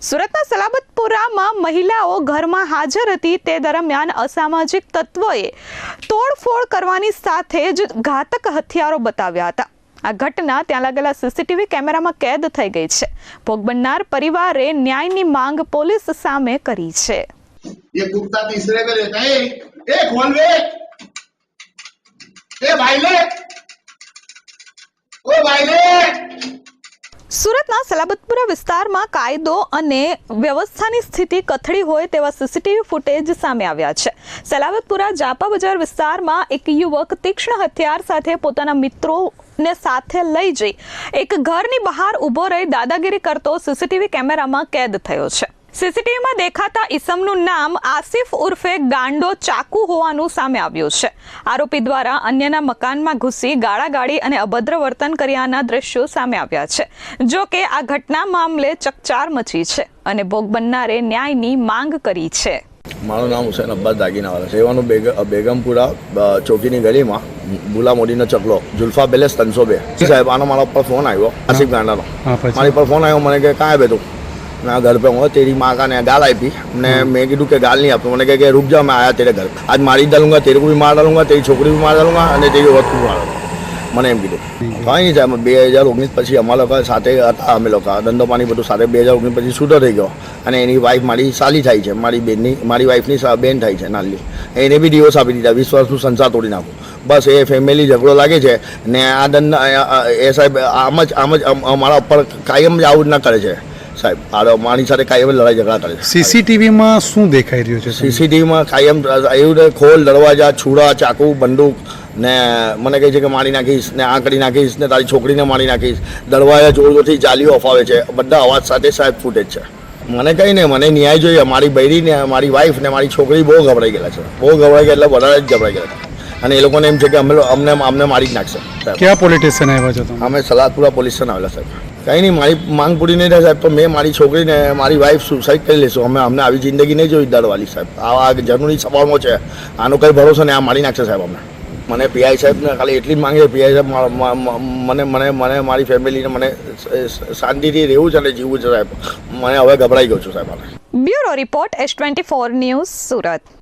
સુરતના સલાબતપુરામાં મહિલાઓ ઘરમાં હાજર હતી તે દરમિયાન અસામાજિક તત્વોએ તોડફોડ કરવાની સાથે જ ઘાતક હથિયારો બતાવ્યા હતા। આ ઘટના ત્યાં લાગેલા સીસીટીવી કેમેરામાં કેદ થઈ ગઈ છે। ભોગ બનનાર પરિવારે ન્યાયની માંગ પોલીસ સામે કરી છે। ये कुत्ता तीसरे पे लेता है ए खोल बे ए भाई ले ओ भाई ले। સુરતના સલાબતપુરા વિસ્તારમાં કાયદો અને વ્યવસ્થાની સ્થિતિ કથળી હોય તેવા સીસીટીવી ફૂટેજ સામે આવ્યા છે। સલાબતપુરા જાપા બજાર વિસ્તારમાં એક યુવક તીક્ષ્ણ હથિયાર સાથે પોતાના મિત્રોને સાથે લઈ જઈ એક ઘરની બહાર ઊભો રહી દાદાગીરી કરતો સીસીટીવી કેમેરામાં કેદ થયો છે। સીસીટીવીમાં દેખાતા ઈસમનું નામ આસિફ ઉર્ફે ગાંડો ચાકુ હોવાનું સામે આવ્યું છે। આરોપી દ્વારા અન્યના મકાનમાં ઘૂસી ગાળાગાળી અને અભદ્ર વર્તન કર્યાના દ્રશ્યો સામે આવ્યા છે। જો કે આ ઘટના મામલે ચકચાર મચી છે અને ભોગ બનનારે ન્યાયની માંગ કરી છે। મારું નામ હુસૈન અબ્બાસ દાગીનાવાલા સેવાનું બેગમપુરા ચોકીની ગલીમાં બુલા મોદીનો ચકલો જુલ્ફા પેલેસ 302 સાહેબ આનો મારા ઉપર ફોન આવ્યો આસિફ ગાંડાનો મારી પર ફોન આવ્યો મને કે કાં બે તું मैं घर पे हूँ तेरी माँ का ने गाल आई थी मैं कीधु के गाल नहीं आपको मैंने कहा कि रुक जा मैं आया तेरे घर आज मारी डालूंगा तेरे को भी मार डालूंगा तेरी छोकरी भी मार डालूंगा અને તેરી વસ્તુ માર મને એમ કીધું કંઈ નહીં સાહેબ 2019 પછી અમારા લોકો સાથે હતા અમે લોકો ધંધો પાણી બધું સાથે 2019 પછી છૂટો થઈ ગયો અને એની વાઈફ મારી સાલી થાય છે મારી વાઈફની બેન થાય છે નાની એને બી ડિવોર્સ આપી દીધા 20 વર્ષનું સંસાર તોડી નાખું બસ એ ફેમિલી ઝઘડો લાગે છે ને આ ધંધા એ સાહેબ આમ જ અમારા ઉપર કાયમ જ આવું જ ના કરે છે સાહેબ મારી સાથે કાયમ લડાઈ ઝઘડા કરે છે। સીસીટીવીમાં શું દેખાઈ રહ્યું છે? સીસીટીવીમાં કાયમ એવું ખોલ દરવાજા છૂડા ચાકુ બંદૂક ને મને કહે છે કે મારી નાખીશ ને આ કરી નાખીશ ને તારી છોકરીને મારી નાખીશ દરવાજા જોર જોરથી જાલીઓ અફાવે છે બધા અવાજ સાથે સાહેબ ફૂટેજ છે। મને કંઈ નહીં મને ન્યાય જોઈએ મારી બૈરી ને મારી વાઈફ ને મારી છોકરી બહુ ગભરાઈ ગયેલા છે બહુ ગભરાઈ ગયા એટલે વધારે જ ગભરાઈ ગયા છે અને એ લોકોને એમ છે કે અમને મારી જ નાખશે સાહેબ। ક્યાં પોલીસ સ્ટેશન આવ્યા છો તમે? અમે સલાદપુરા પોલીસ સ્ટેશન આવેલા સાહેબ। કંઈ નહીં મારી માંગ પૂરી નહીં થાય સાહેબ તો મેં મારી છોકરીને મારી વાઈફ સુસાઇડ કરી લેશું અમને આવી જિંદગી નહીં જોઈ દરવાળી સાહેબ આ જરૂરી સવાલમાં છે આનો કંઈ ભરોસો નહીં આ મારી નાખશે સાહેબ મને પીઆઈ સાહેબને ખાલી એટલી જ માંગે પીઆઈ સાહેબ મને મારી ફેમિલીને મને શાંતિથી રહેવું છે અને જીવવું છે સાહેબ મને હવે ગભરાઈ ગયો છું સાહેબ। Bureau report S24 news Surat.